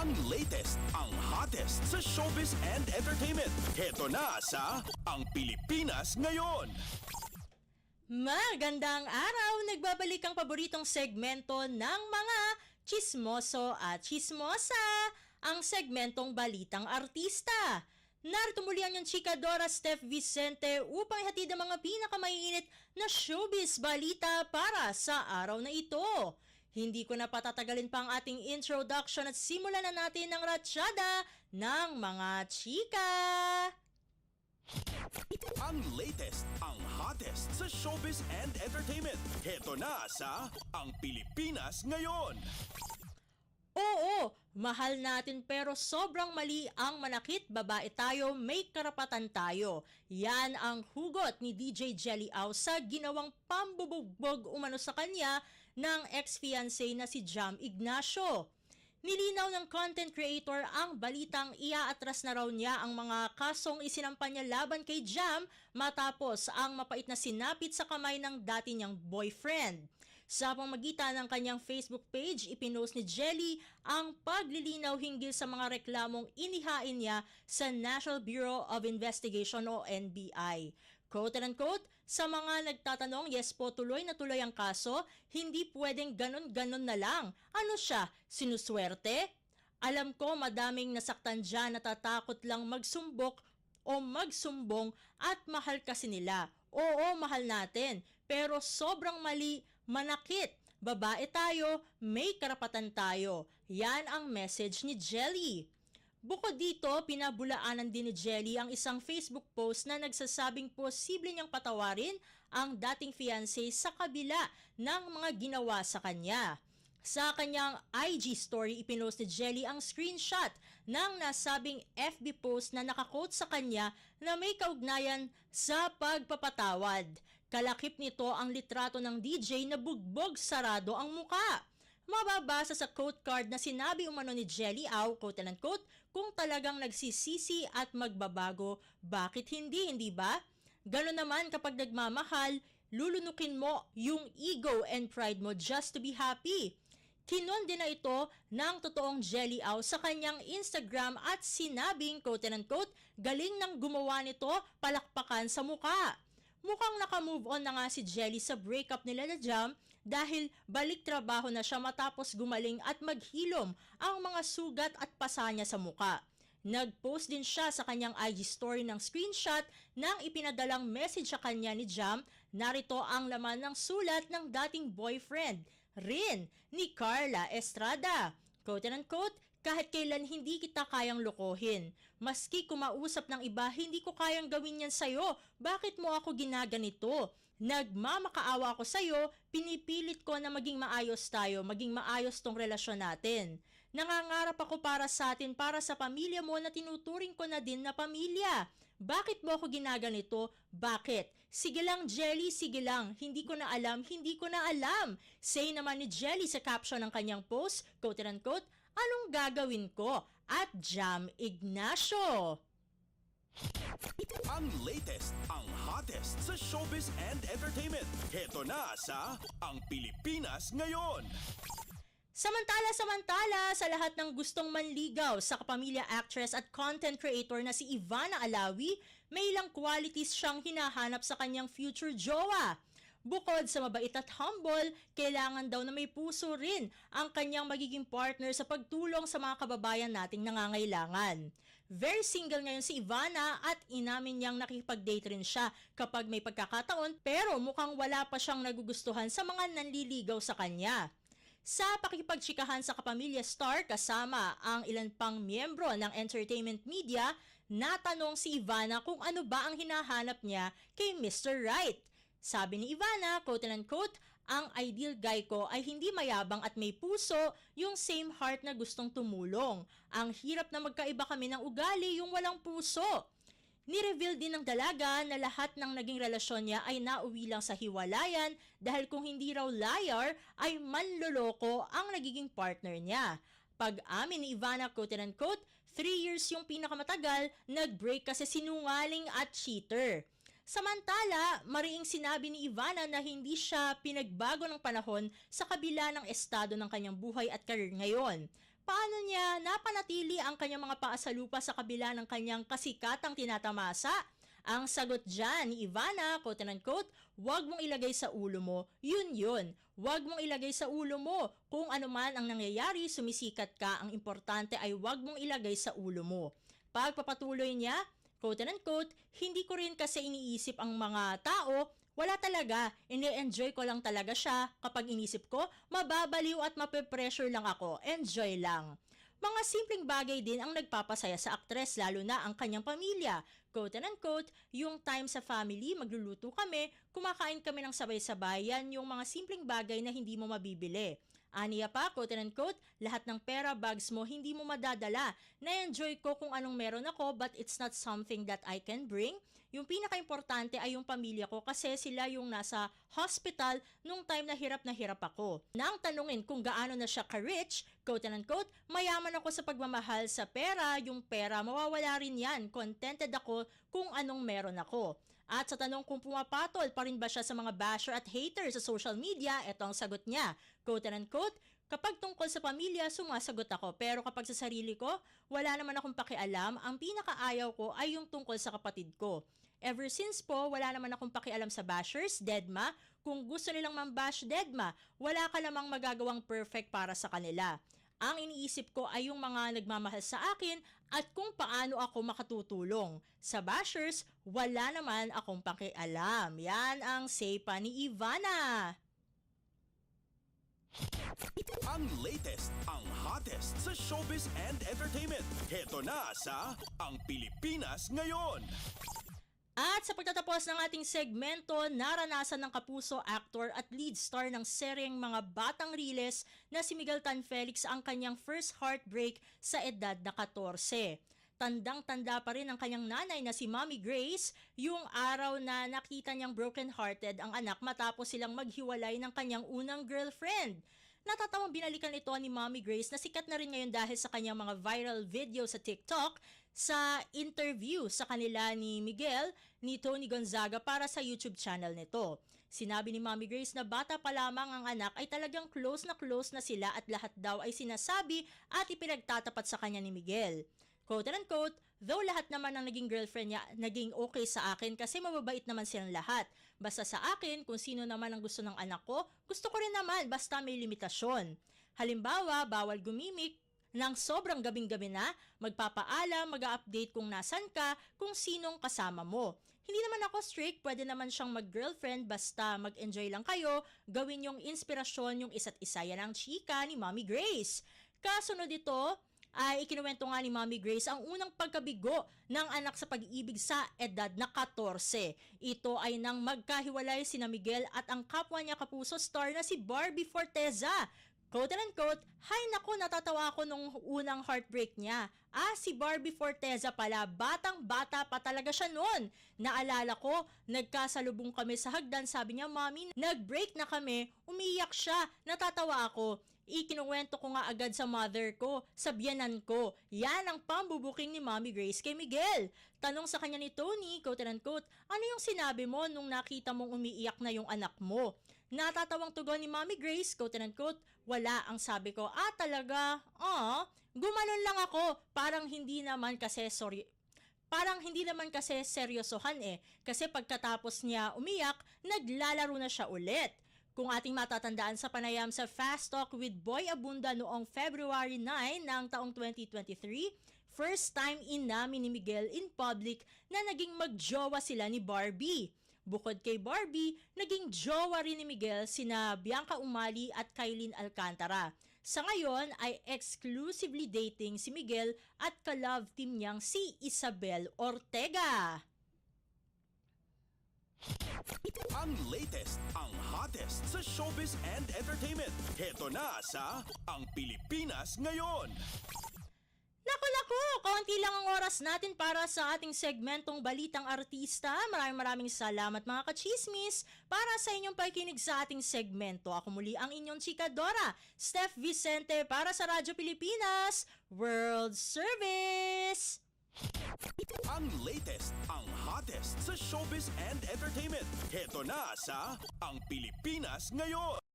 Ang latest, ang hottest sa showbiz and entertainment. Heto na sa Ang Pilipinas Ngayon. Magandang araw! Nagbabalik ang paboritong segmento ng mga chismoso at chismosa, ang segmentong Balitang Artista. Narito muli ang yung chikadora Steph Vicente upang ihatid ang mga pinakamaiinit na showbiz balita para sa araw na ito. Hindi ko na patatagalin pa ang ating introduction at simulan na natin ang ratsyada ng mga chika! Ang latest, ang hottest sa showbiz and entertainment. Heto na sa Ang Pilipinas Ngayon. Oo, mahal natin pero sobrang mali ang manakit, babae tayo, may karapatan tayo. Yan ang hugot ni DJ Jelly Au sa ginawang pambubugbog umano sa kanya ng ex-fiancé na si Jam Ignacio. Nilinaw ng content creator ang balitang iaatras na raw niya ang mga kasong isinampan niya laban kay Jam matapos ang mapait na sinapit sa kamay ng dati niyang boyfriend. Sa pamamagitan ng kanyang Facebook page, ipinost ni Jelly ang paglilinaw hinggil sa mga reklamong inihain niya sa National Bureau of Investigation o NBI. Quote-unquote, sa mga nagtatanong, yes po, tuloy na tuloy ang kaso, hindi pwedeng ganon-ganon na lang. Ano siya, sinuswerte? Alam ko madaming nasaktan dyan, natatakot lang magsumbok o magsumbong at mahal kasi nila. Oo, mahal natin, pero sobrang mali, manakit. Babae tayo, may karapatan tayo. Yan ang message ni Jelly. Bukod dito, pinabulaanan din ni Jelly ang isang Facebook post na nagsasabing posible niyang patawarin ang dating fiancé sa kabila ng mga ginawa sa kanya. Sa kanyang IG story, ipinost ni Jelly ang screenshot ng nasabing FB post na nakakot sa kanya na may kaugnayan sa pagpapatawad. Kalakip nito ang litrato ng DJ na bugbog sarado ang muka. Mababasa sa quote card na sinabi umano ni Jelly Au, quote-unquote, kung talagang nagsisisi at magbabago, bakit hindi ba? Gano'n naman kapag nagmamahal, lulunukin mo yung ego and pride mo just to be happy. Kinonde na ito ng totoong Jelly Au sa kanyang Instagram at sinabing, quote-unquote, galing nang gumawa nito, palakpakan sa muka. Mukhang naka-move on na nga si Jelly sa breakup nila na Jam dahil balik trabaho na siya matapos gumaling at maghilom ang mga sugat at pasa niya sa muka. Nag-post din siya sa kanyang IG story ng screenshot ng ipinadalang message sa kanya ni Jam. Narito ang laman ng sulat ng dating boyfriend rin ni Carla Estrada. Quote-unquote, kahit kailan hindi kita kayang lokohin. Maski kumausap ng iba, hindi ko kayang gawin yan sa'yo. Bakit mo ako ginaganito? Nagmamakaawa ako sa'yo, pinipilit ko na maging maayos tayo, maging maayos tong relasyon natin. Nangangarap ako para sa atin, para sa pamilya mo na tinuturing ko na din na pamilya. Bakit mo ako ginaganito? Bakit? Sige lang, Jelly, sige lang. Hindi ko na alam, hindi ko na alam. Say naman ni Jelly sa caption ng kanyang post, quote-unquote, anong gagawin ko? At Jam Ignacio. Ang latest, ang hottest sa showbiz and entertainment. Heto na sa Ang Pilipinas Ngayon. Samantala sa lahat ng gustong manligaw sa kapamilya actress at content creator na si Ivana Alawi, may ilang qualities siyang hinahanap sa kanyang future jowa. Bukod sa mabait at humble, kailangan daw na may puso rin ang kanyang magiging partner sa pagtulong sa mga kababayan nating nangangailangan. Very single ngayon si Ivana at inamin niyang nakikipag-date rin siya kapag may pagkakataon pero mukhang wala pa siyang nagugustuhan sa mga nanliligaw sa kanya. Sa pakikipagtsikahan sa kapamilya star kasama ang ilan pang miyembro ng entertainment media, natanong si Ivana kung ano ba ang hinahanap niya kay Mr. Right. Sabi ni Ivana, quote-unquote, ang ideal guy ko ay hindi mayabang at may puso, yung same heart na gustong tumulong. Ang hirap na magkaiba kami ng ugali, yung walang puso. Ni-reveal din ng dalaga na lahat ng naging relasyon niya ay nauwi lang sa hiwalayan dahil kung hindi raw liar ay manloloko ang nagiging partner niya. Pag-amin ni Ivana, quote-unquote, 3 years yung pinakamatagal, nag-break kasi sinungaling at cheater. Samantala, mariing sinabi ni Ivana na hindi siya pinagbago ng panahon sa kabila ng estado ng kanyang buhay at karir ngayon. paano niya napanatili ang kanyang mga paa sa lupa sa kabila ng kanyang kasikatang tinatamasa? Ang sagot dyan ni Ivana, quote and unquote, "Huwag mong ilagay sa ulo mo, yun. Huwag mong ilagay sa ulo mo. Kung ano man ang nangyayari, sumisikat ka. Ang importante ay huwag mong ilagay sa ulo mo." Pagpapatuloy niya, quote and unquote, "Hindi ko rin kasi iniisip ang mga tao. Wala talaga, ini-enjoy ko lang talaga siya. Kapag inisip ko, mababaliw at mape-pressure lang ako. Enjoy lang." Mga simpleng bagay din ang nagpapasaya sa aktres, lalo na ang kanyang pamilya. Quote and unquote, "Yung time sa family, magluluto kami, kumakain kami ng sabay-sabay, yan yung mga simpleng bagay na hindi mo mabibili." Aniya pa, quote and unquote, "Lahat ng pera, bags mo, hindi mo madadala. Na-enjoy ko kung anong meron ako, but it's not something that I can bring. Yung pinaka-importante ay yung pamilya ko kasi sila yung nasa hospital nung time na hirap ako." Nang tanungin kung gaano na siya ka-rich, quote and unquote, "Mayaman ako sa pagmamahal sa pera, yung pera mawawala rin yan. Contented ako kung anong meron ako." At sa tanong kung pumapatol pa rin ba siya sa mga basher at haters sa social media, ito ang sagot niya, quote and unquote, "Kapag tungkol sa pamilya, sumasagot ako. Pero kapag sa sarili ko, wala naman akong pakialam. Ang pinakaayaw ko ay yung tungkol sa kapatid ko. Ever since po, wala naman akong pakialam sa bashers, deadma. Kung gusto nilang mambash, deadma. Wala ka namang magagawang perfect para sa kanila. Ang iniisip ko ay yung mga nagmamahal sa akin at kung paano ako makatutulong. Sa bashers, wala naman akong pakialam." Yan ang say pa ni Ivana. Ang latest, ang hottest sa showbiz and entertainment. Heto na sa Ang Pilipinas Ngayon. At sa pagtatapos ng ating segmento, naranasan ng kapuso actor at lead star ng seryeng Mga Batang Riles na si Miguel Tan Felix ang kanyang first heartbreak sa edad na 14. Tandang-tanda pa rin ang kanyang nanay na si Mommy Grace yung araw na nakita niyang broken-hearted ang anak matapos silang maghiwalay ng kanyang unang girlfriend. Natatawang binalikan ito ni Mommy Grace na sikat na rin ngayon dahil sa kanyang mga viral video sa TikTok sa interview sa kanila ni Miguel ni Tony Gonzaga para sa YouTube channel nito. Sinabi ni Mommy Grace na bata pa lamang ang anak ay talagang close na sila at lahat daw ay sinasabi at ipinagtatapat sa kanya ni Miguel. Quote and unquote, "Though lahat naman ng naging girlfriend niya naging okay sa akin kasi mababait naman silang lahat. Basta sa akin, kung sino naman ang gusto ng anak ko, gusto ko rin naman basta may limitasyon. Halimbawa, bawal gumimik ng sobrang gabing-gabi na, magpapaalam, mag-update kung nasan ka, kung sinong kasama mo. Hindi naman ako strict, pwede naman siyang mag-girlfriend basta mag-enjoy lang kayo, gawin yung inspirasyon yung isa't isa." Yan ang chika ni Mommy Grace. Kasunod ito, ay ikinuwento nga ni Mommy Grace ang unang pagkabigo ng anak sa pag-ibig sa edad na 14. Ito ay nang magkahiwalay sina Miguel at ang kapwa niya kapuso star na si Barbie Forteza. Quote and unquote, "Hay naku, natatawa ako nung unang heartbreak niya. Si Barbie Forteza pala, batang-bata pa talaga siya noon. Naalala ko, nagkasalubong kami sa hagdan, sabi niya, 'Mommy, nag-break na kami,' umiyak siya, natatawa ako. Ikinuwento ko nga agad sa mother ko, sa biyanan ko." Yan ang pambubuking ni Mommy Grace kay Miguel. Tanong sa kanya ni Tony, quote and unquote, "Ano yung sinabi mo nung nakita mong umiiyak na yung anak mo?" Natatawang tugon ni Mommy Grace, quote and unquote, "Wala, ang sabi ko, talaga? Gumanon lang ako, parang hindi naman kasi seryosohan kasi pagkatapos niya umiyak, naglalaro na siya ulit." Kung ating matatandaan sa panayam sa Fast Talk with Boy Abunda noong February 9 ng taong 2023, first time inamin ni Miguel in public na naging magjowa sila ni Barbie. Bukod kay Barbie, naging jowa rin ni Miguel sina Bianca Umali at Kailin Alcantara. Sa ngayon ay exclusively dating si Miguel at ka-love team niyang si Isabel Ortega. Ang latest, ang hottest sa showbiz and entertainment. Heto na sa Ang Pilipinas Ngayon. Naku, kaunti lang ang oras natin para sa ating segmentong Balitang Artista. Maraming salamat mga kachismis para sa inyong pakikinig sa ating segmento. Ako muli ang inyong chika Dora, Steph Vicente para sa Radyo Pilipinas World Service. Ang latest, ang hottest sa showbiz and entertainment. Heto na sa Ang Pilipinas Ngayon.